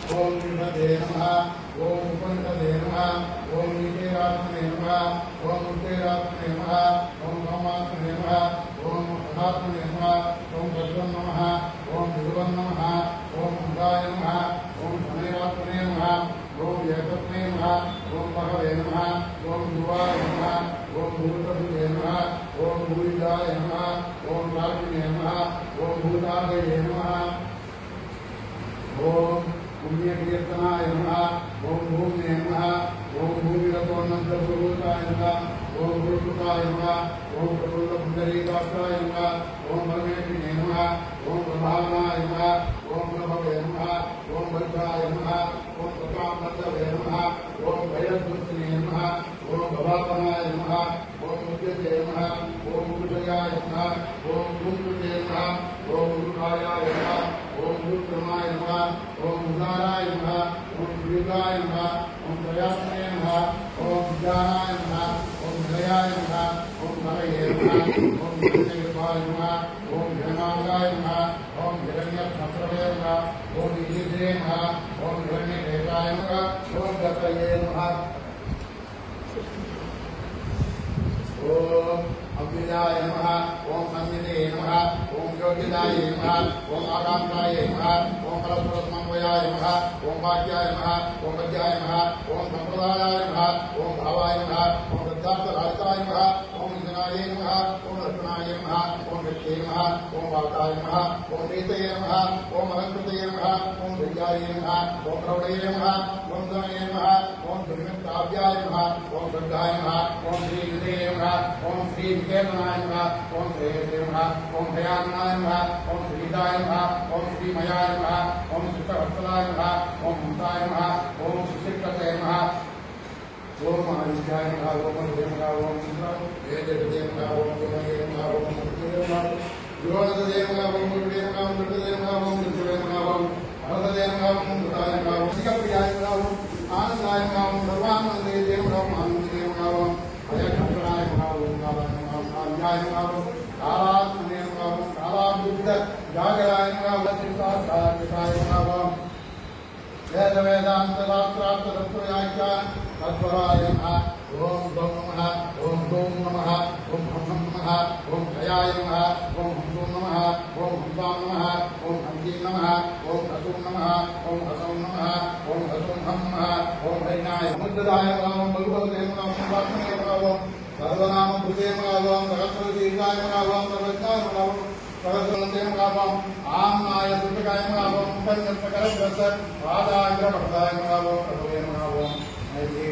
ओम विष्णवे नमः ओम उपनिषदे नमः ओम ईश्वरात्मने नमः ओम उत्तरात्मने नमः ओम ब्रह्मात्मने नमः ओम सदात्मने नमः ओम भद्रं नमः ओम विभुवं नमः ओम सुधाय नमः ओम शनैरात्मने नमः ओम एकत्मने नमः ओम भगवे नमः ओम ध्रुवाय नमः ओम भूतभुजे नमः ओम भूरिजाय नमः ओम रागिने नमः ओम भूतागये नमः ओम पुण्यकीर्तनाय नमः ओम भूम्ने नमः ओम भूमिरतोन्नतभूताय नमः ओम गुरुकृताय नमः ओम प्रफुल्लपुण्डरीकाक्षाय नमः ओम परमेश्वरिणे नमः ओम प्रभावनाय नमः ओम प्रभवे नमः ओम भद्राय नमः ओम प्रकामनन्दवे नमः ओम भयद्वत्सने नमः ओम भवापनाय नमः ओम मुद्यते नमः ओम गुरुजयाय नमः ओम गुरुकृते नमः ओम गुरुकायाय नमः ओम गुरुक्रमाय नमः ओम उदाराय नमः ओम श्रीयुगाय नमः ओम प्रयासने नमः ओम विद्यानाय नमः ओम जयाय नमः ओम हरये नमः ओम विजयकृपाय नमः ओम जयमार्गाय नमः ओम हिरण्यप्रभवे नमः ओम ईश्वरे नमः ओम हिरण्यकेशाय नमः ओम गतये नमः ओम अव्ययाय नमः ओम संयते नमः ओम योगिदाय नमः ओम आकांक्षाय नमः ओम फलपुरस्मन्वयाय नमः ओम भाग्याय नमः ओम विद्याय नमः ओम संप्रदायाय नमः ओम भावाय नमः ओम सिद्धार्थराजाय नमः ओम जनाय नमः ओम रत्नाय नमः ओम वित्ते नमः ओम वाताय नमः ओम नीतये नमः ओम अलंकृतये नमः ओम विद्याय नमः ओम प्रौढये नमः ओम धनये नमः ओम दुर्मित्ताभ्याय नमः ओम दुर्गाय नमः ओम श्रीविदये नमः ओम श्री विकेतनाय नमः ओम श्रेयसे नमः ओम भयाननाय नमः ओम श्रीदाय नमः ओम श्रीमयाय नमः ओम श्रीवत्सलाय नमः ओम ममताय नमः ओम सुशिक्षते नमः ओम आदित्याय नमः ओम मरुदे नमः ओम वेदे नमः ओम गुणये नमः ओम मुक्तिये नमः योगदे नमः ओम गुरुदे नमः ओम गुरुदे नमः ओम गुरुदे नमः ओम भरदे नमः ओम गुरुदाय नमः ओम सिकप्रियाय नमः ओम आनंदाय नमः ओम सर्वानंदे नमः ओम आनंदे नमः ओम अयकल्पनाय नमः ओम कालाय नमः ओम काल्याय नमः ओम कालात्मने नमः ओम कालाभुक्त जागराय नमः ओम सिद्धार्थाय नमः ओम वेद वेदांत शास्त्रार्थ तत्वव्याख्यान तत्पराय नमः ओम गं नमः ओम गौं नमः ओम ब्रह्मं नमः ओम जयाय नमः ओम हंसों नमः ओम हंसां नमः ओम हंसीं नमः ओम हसों नमः ओम हसौं नमः ओम हसौं हम नमः ओम हरिणाय समुद्रदाय नमः ओम बलुभवते नमः ओम स्वात्मने नमः ओम सर्वनाम भूते नमः ओम सहस्रदीर्घाय नमः ओम सर्वज्ञाय नमः ओम सहस्रवन्ते नमः ओम आम्नाय सुतकाय नमः ओम पंचसकलवृत्त पादाग्रपदाय नमः ओम प्रभवे नमः ओम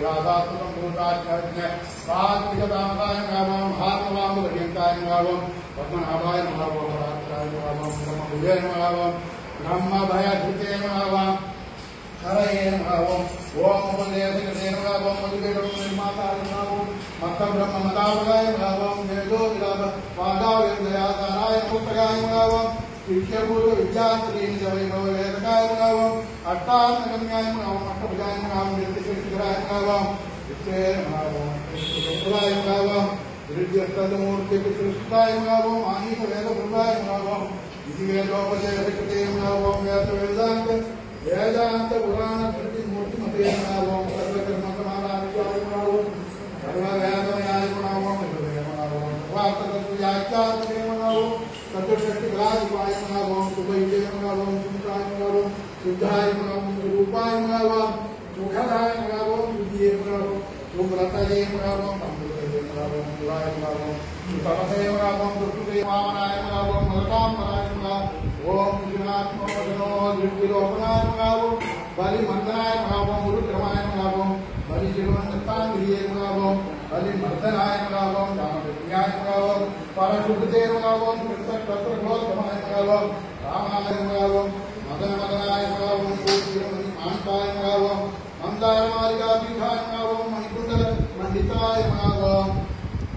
राधात्मकं भूताज्ञ सात्विकतामकाय नमः ओम हात्मवामपर्यन्ताय नमः ओम पद्मनाभाय नमः ओम रात्राय नमः ओम ब्रह्मभुजे नमः ओम ब्रह्मभयधृते नमः ओम हरये नमः ओम उपदेशकृते नमः ओम मधुकेतुर्निर्माताय नमः ओम मत्तब्रह्ममतापगाय नमः ओम वेदो विलाप वादावेदयासाराय नमोत्तगाय नमः ओम शिष्यभूत विद्याश्रीनिजवैभववेदकाय नमः ओम अट्टात्मकन्याय नमः ओम अष्टभुजाय नमः ओम नित्यशिष्टकराय नमः ओम वित्ते नमः ओम कृष्णसुराय नमः ओम विद्यस्तमूर्तिपितृष्टाय नमः ओम आनीतवेदभृताय नमः ओम इतिवेदोपदेशकृते नमः ओम वेदवेदान्त वेदांत पुराण मूर्तिमते नमः ओम सर्वकर्मकमालाय नमः ओम सर्ववेदमयाय नमः ओम वार्तकव्याख्याते नमः ओम चतुष्षष्टिकलाधिपाय नमः ओम सुभैजे नमः ओम सुमित्राय नमः ओम शुद्धाय नमः ओम रूपाय नमः ओम सुखदाय नमः ओम सुधिये नमः ओम सुव्रतये नमः ओम अमृतये नमः ओम शिवाय नमः ओम सुतपसे नमः ओम सुकृते वामनाय नमः ओम मलकाम्बराय नमः ओम विघ्नात्मोचनो दृष्टिलोपनाय नमः ओम बलिमन्दनाय नमः ओम गुरुक्रमाय नमः ओम बलिशिवनत्ताङ्गिरिये नमः ओम बलिमर्दनाय नमः ओम रामकृष्णाय नमः ओम परशुद्धते नमः ओम कृष्णकृष्णघोषमाय नमः ओम रामाय नमः ओम मदनमदनाय नमः ओम मान्ताय नमः ओम मन्दारमालिकापीठाय नमः ओम मणिकुण्डल मण्डिताय नमः ओम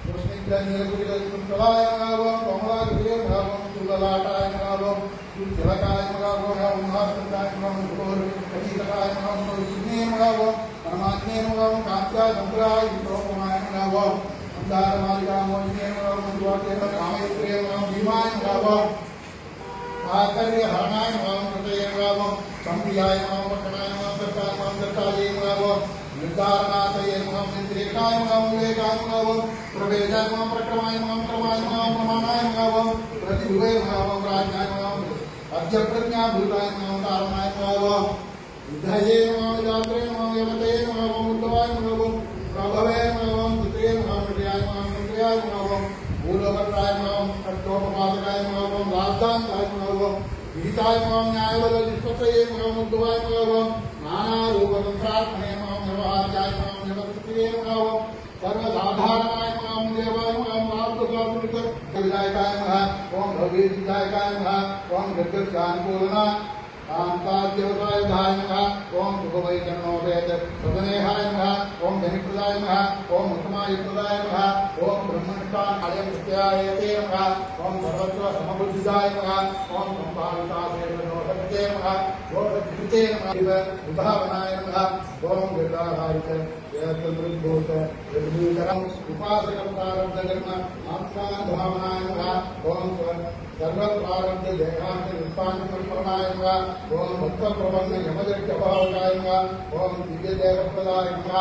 कृष्णनीलकुटिलकुन्तलाय नमः ओम कमलाकृते नमः ओम सुललाटाय नमः ओम सुजलकाय नमः ओम महास्कन्दाय नमः ओम कटीतकाय नमः ओम विष्णे नमः ओम परमात्मे नमः ओम कान्त्याय चन्द्राय विष्णोपमाय नमः ओम मन्दारमालिकामोहिने नमः ओम द्वाते कामयत्रे नमः ओम भीमाय नमः ओम आकर्य हरणाय नमः ओम कृतये नमः ओम संप्रियाय नमः ओम वक्षणाय नमः दत्ताये नमः निर्धारणातये नमः इंद्रियकाय नमः विवेकाय नमः प्रवेदाय नमः प्रक्रमाय नमः क्रमाय नमः प्रमाणाय नमः प्रतिभुवे नमः प्राज्ञाय नमः अद्य प्रज्ञा भूताय नमः कारणाय नमः विधये नमः विदात्रे नमः यवते नमः उद्धवाय नमः प्रभवे नमः चित्रे नमः विद्याय नमः मंत्र्याय नमः मूलभद्राय नमः अट्टोपपादकाय नमः राजदान्ताय नमः विहिताय नमः न्यायबल निष्पत्तये नमः उद्धवाय नमः नानारूपतन्त्रात्मने नमः निर्वाहाय नमः निवर्तये नमः सर्वसाधारणाय नमः देवाय नमः आत्मकात्मिक विधायकाय नमः ओम भगवती विधायकाय नमः ओम गद्गदानुकूलना कांताद्योताय नमः ओम सुखवैकर्णोपेत सदनेहाय नमः ओम धनिप्रदाय नमः ओम उत्तमायुक्तदाय नमः ओम ब्रह्मनिष्ठान अयमृत्यायते नमः ओम सर्वत्र समबुद्धिदाय नमः ओम संभावितासेवनोषते नमः दोषकृते नमः उदाहरणाय नमः ओम गृहाहारित यत्तद्भूत यद्भूतरम् उपासकप्रारब्धकर्म आत्मानुभावनाय नमः ओम सर्वप्रारब्ध देहांत निष्पान्नमर्पणाय नमः ओम भक्तप्रबन्ध यमदर्शभावकाय नमः ओम दिव्यदेहप्रदाय नमः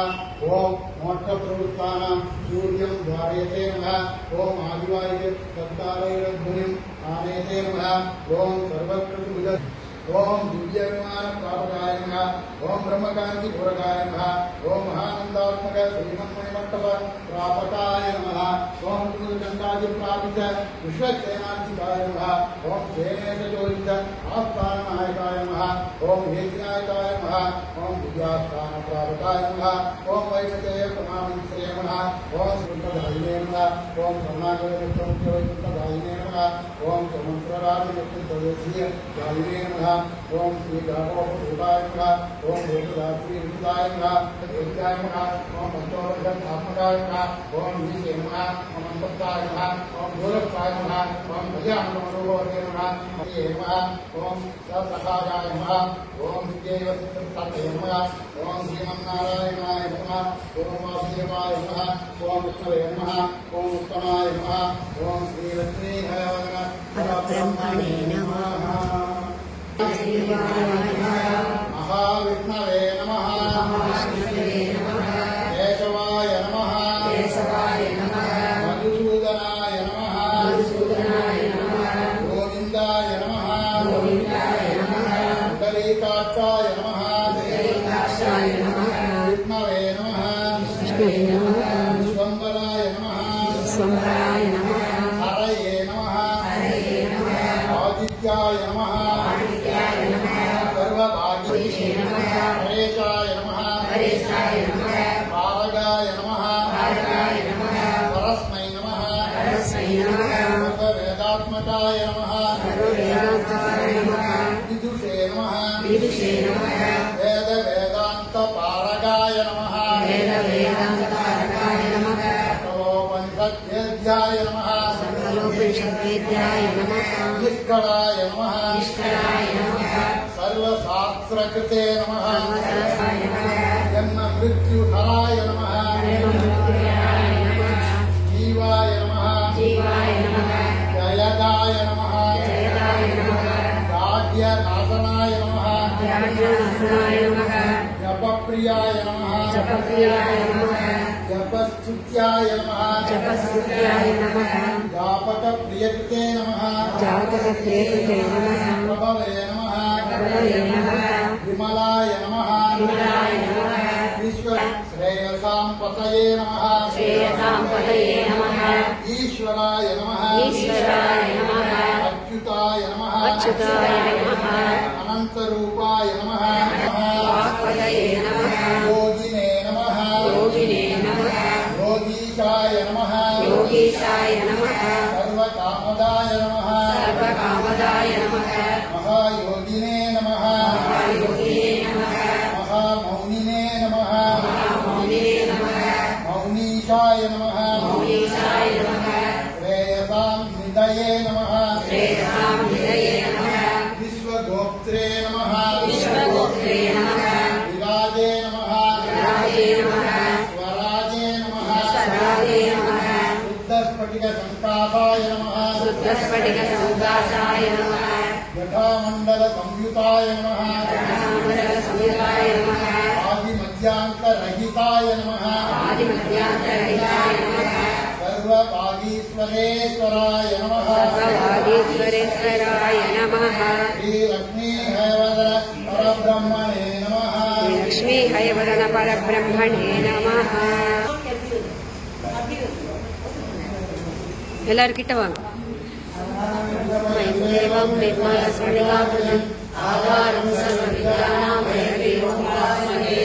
ओम मोक्षप्रवृत्तानां सूर्यं धारयते नमः ओम आदिवायुः सत्तारैरध्वनिम् आनयते नमः ओम सर्वकृतभुज ओम दिव्यविमानप्रापकाय नमः ओम ब्रह्मकान्तिपूरकाय नमः ओम महानन्दात्मक श्रीमन्मणिमण्डप प्रापकाय नमः ओम कुमुदचण्डादिप्रापित विश्वसेनार्चिताय नमः ओम सेनेशचोदित आस्थाननायकाय नमः ओम हेतिनायकाय नमः ओम दिव्यास्थानप्रापकाय नमः ओम वैकटेय प्रणामित्रे नमः ओम श्रीमद्धायिने नमः ओम करुणाकरयुक्तमुख्यवैकुण्ठदायिने नमः ओम समुद्रराजयुक्तदेशीयदायिने नमः ओम श्री गणपतिभूताय नमः ओम लोकदात्री विदाय नमः देव्याय नमः ओम पंचोपनिषदात्मकाय नमः ओम ईशे नमः ओम अंतस्ताय नमः ओम गोरक्षाय नमः ओम भजानमनोभवे नमः हरे नमः ओम ससखायाय नमः ओम श्रीदेवसत्तये नमः ओम श्रीमन्नारायणाय नमः ओम वासुदेवाय नमः ओम विष्णवे नमः ओम उत्तमाय नमः ओम श्रीलक्ष्मीधराय नमः परब्रह्मणे नमः महाविष्णवे नमः केशवाय नमः मधुसूदनाय नमः गोविन्दाय नमः पुण्डरीकाक्षाय नमः विष्णवे नमः विश्वम्भराय नमः हरये नमः आदित्याय नमः सर्वभाग्येशे नमः हरेशाय नमः पारगाय नमः परस्मै नमः सर्ववेदात्मकाय नमः विदुषे नमः वेद पारगाय नमः सकलोपनिषद्वेद्याय नमः निष्कलाय नमः सर्वशास्त्रकृते नमः जन्म मृत्युहराय नमः जीवाय नमः जयदाय नमः राज्यनाशनाय नमः जपप्रियाय नमः जपस्तुत्याय नमः जापकप्रियकृते नमः प्रभवे नमः विमलाय नमः विश्व श्रेयसां पतये नमः ईश्वराय नमः अच्युताय नमः अनन्तरूपाय नमः योगिने नमः योगीशाय नमः सर्वकामदाय नमः महायोगिने नमः महामौनिने नमः मौनीशाय नमः श्रेयसां निधये नमः विश्वगोप्त्रे नमः विराजे नमः स्वराजे नमः शुद्धस्फटिकसङ्काशाय नमः जटामण्डलसंयुताय नमः आदिमध्यांतरहिताय नमः आदिमध्यांतरहिताय नमः सर्ववागीश्वरेश्वराय नमः सर्ववागीश्वरेश्वराय नमः श्रीलक्ष्मी हयवदन परब्रह्मणे नमः लक्ष्मी हयवदन परब्रह्मणे नमः எல்லாரும் கிட்ட வாங்க தேவம் நிர்மல ஸ்மரிகாபுரம் ஆதாரம் சர்வ வித்யானாம் தேவம் பாஸ்மகே